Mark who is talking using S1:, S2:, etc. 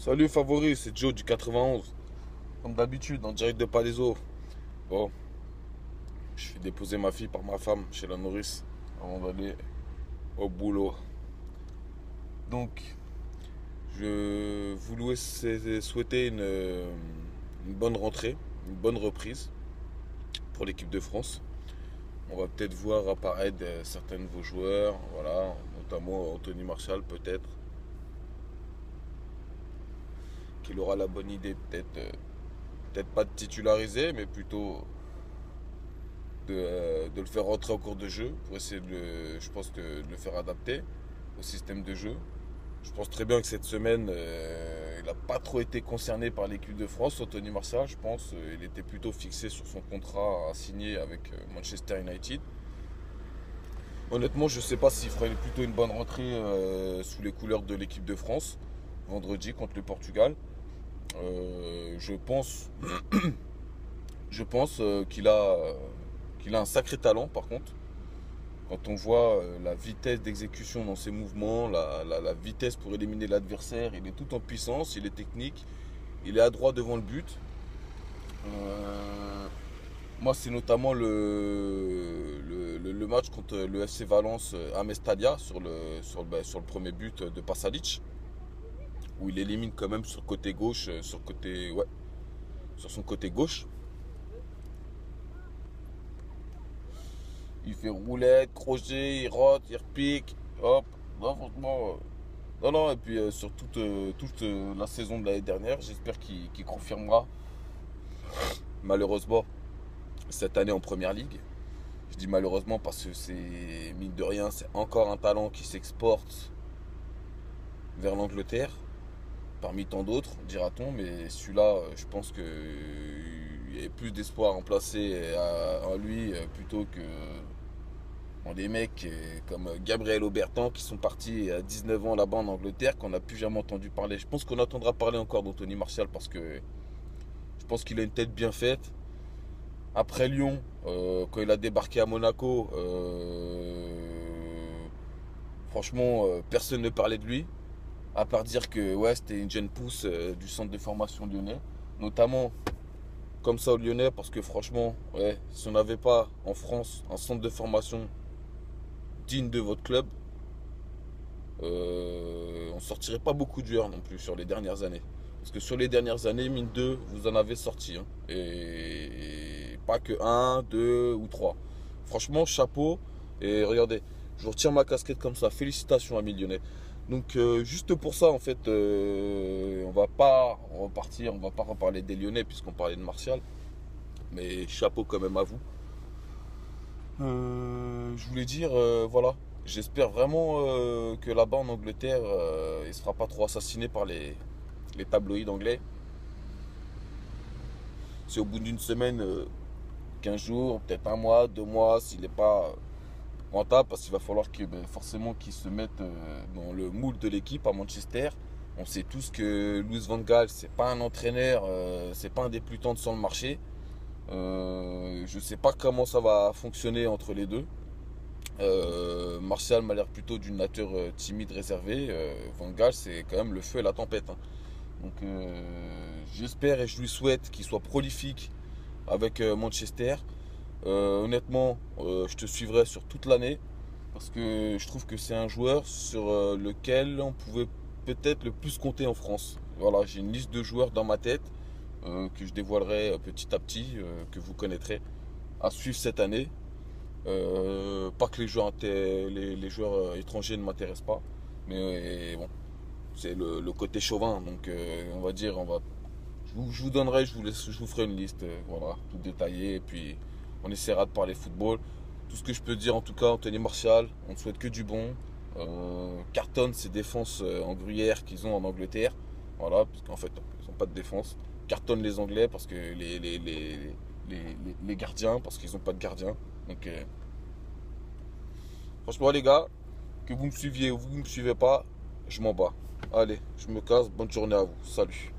S1: Salut favori, c'est Joe du 91. Comme d'habitude, en direct de Palaiso. Bon, je fais déposer ma fille par ma femme chez la nourrice avant d'aller au boulot. Donc, je voulais souhaiter une bonne rentrée, une bonne reprise pour l'équipe de France. On va peut-être voir apparaître certains de vos joueurs, voilà, notamment Anthony Martial peut-être, qu'il aura la bonne idée peut-être pas de titulariser, mais plutôt de le faire rentrer en cours de jeu pour essayer je pense de le faire adapter au système de jeu. Je pense très bien que cette semaine, il n'a pas trop été concerné par l'équipe de France, Anthony Martial, je pense. Il était plutôt fixé sur son contrat à signer avec Manchester United. Honnêtement, je ne sais pas s'il ferait plutôt une bonne rentrée sous les couleurs de l'équipe de France, vendredi contre le Portugal. Je pense, qu'il a un sacré talent par contre. Quand on voit la vitesse d'exécution dans ses mouvements, la vitesse pour éliminer l'adversaire, il est tout en puissance, il est technique, il est adroit devant le but. Euh, Moi, c'est notamment le match contre le FC Valence à Mestalla sur le premier but de Pasalic, où il élimine quand même sur le côté gauche, sur son côté gauche. Il fait roulette, crochet, il rote, il repique. Hop. Non, franchement. Non, non, et puis sur toute la saison de l'année dernière, j'espère qu'il confirmera, malheureusement, cette année en première ligue. Je dis malheureusement parce que c'est, mine de rien, c'est encore un talent qui s'exporte vers l'Angleterre, parmi tant d'autres, dira-t-on, mais celui-là, je pense qu'il y a plus d'espoir en placer en lui plutôt que des mecs comme Gabriel Aubertan qui sont partis à 19 ans là-bas en Angleterre, qu'on n'a plus jamais entendu parler. Je pense qu'on entendra parler encore d'Anthony Martial parce que je pense qu'il a une tête bien faite. Après Lyon, quand il a débarqué à Monaco, franchement, personne ne parlait de lui. À part dire que ouais, c'était une jeune pousse du centre de formation lyonnais. Notamment comme ça au Lyonnais, parce que franchement, ouais, si on n'avait pas en France un centre de formation digne de votre club, on sortirait pas beaucoup de joueurs non plus sur les dernières années. Parce que sur les dernières années, mine 2, vous en avez sorti. Hein. Et pas que un, deux ou trois. Franchement, chapeau. Et regardez, je vous retire ma casquette comme ça. Félicitations à Lyonnais. Donc juste pour ça, en fait, on va pas repartir, on va pas reparler des Lyonnais puisqu'on parlait de Martial. Mais chapeau quand même à vous. Je voulais dire, voilà, j'espère vraiment que là-bas en Angleterre, il ne sera pas trop assassiné par les tabloïds anglais. Si au bout d'une semaine, 15 jours, peut-être un mois, 2 mois, s'il n'est pas rentable, parce qu'il va falloir forcément qu'il se mette dans le moule de l'équipe à Manchester. On sait tous que Louis van Gaal, c'est pas un entraîneur, c'est pas un des plus tendres sur le marché. Je sais pas comment ça va fonctionner entre les deux. Martial m'a l'air plutôt d'une nature timide, réservée. Van Gaal, c'est quand même le feu et la tempête. Hein. Donc j'espère et je lui souhaite qu'il soit prolifique avec Manchester. Honnêtement, je te suivrai sur toute l'année parce que je trouve que c'est un joueur sur lequel on pouvait peut-être le plus compter en France. Voilà, j'ai une liste de joueurs dans ma tête que je dévoilerai petit à petit, que vous connaîtrez à suivre cette année. Pas que les joueurs étrangers ne m'intéressent pas, mais bon, c'est le côté chauvin. Donc, on va dire, je vous donnerai, je vous ferai une liste, voilà, tout détaillée, et puis on essaiera de parler football. Tout ce que je peux dire, en tout cas, Anthony Martial, on ne souhaite que du bon. Cartonne ces défenses en gruyère qu'ils ont en Angleterre, voilà, parce qu'en fait, ils n'ont pas de défense. Cartonne les Anglais parce que les gardiens, parce qu'ils n'ont pas de gardiens. Donc, franchement, les gars, que vous me suiviez ou vous ne me suivez pas, je m'en bats. Allez, je me casse. Bonne journée à vous. Salut.